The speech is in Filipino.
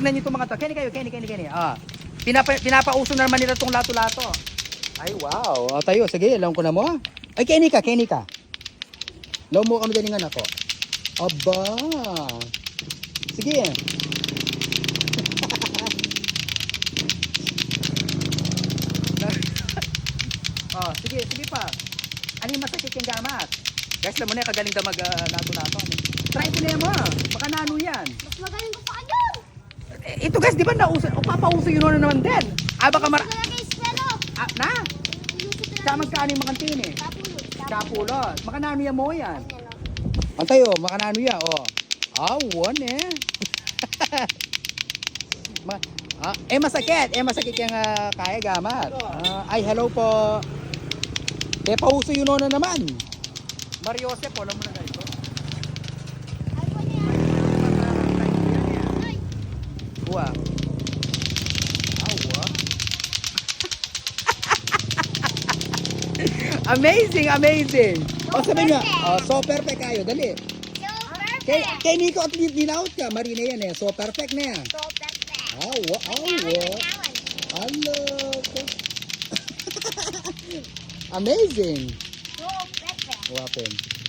Tignan niyo itong mga to. Kenny. Ah. Pinapauso na naman nila itong lato-lato. Ay, wow. O, tayo. Sige, alam ko na mo. Ay, Kenny ka. Law mo kami dalingan ako. Aba. Sige. Oh, sige pa. Ano yung masakit yung gamat? Guys, alam mo na, kagaling ka mag-lato-lato. Try ko na yan mo. Baka nano yan. Mas magaling ko pa kayo. Ito guys, di ba nauso? O papauso yun na naman din. Baka Gusto ko lang kay Swelo. na? Sa magkano yung makantini eh? Kapulot. Kapulot. Makanano yan mo yan? Ano? Antayo, makanano yan, oh. One eh. Masakit yung kaya gamat. Ay, hello po. Pauso yun na naman. Mariosep, alam mo na guys. Ay, po niya. Ay. Buwa. Amazing. O sabi nga, so perfect kayo, dali. So perfect. Kay Nico at dinaut ka, Marina yan eh. So perfect na yan. So perfect. Hello. Amazing. So perfect. Wapin.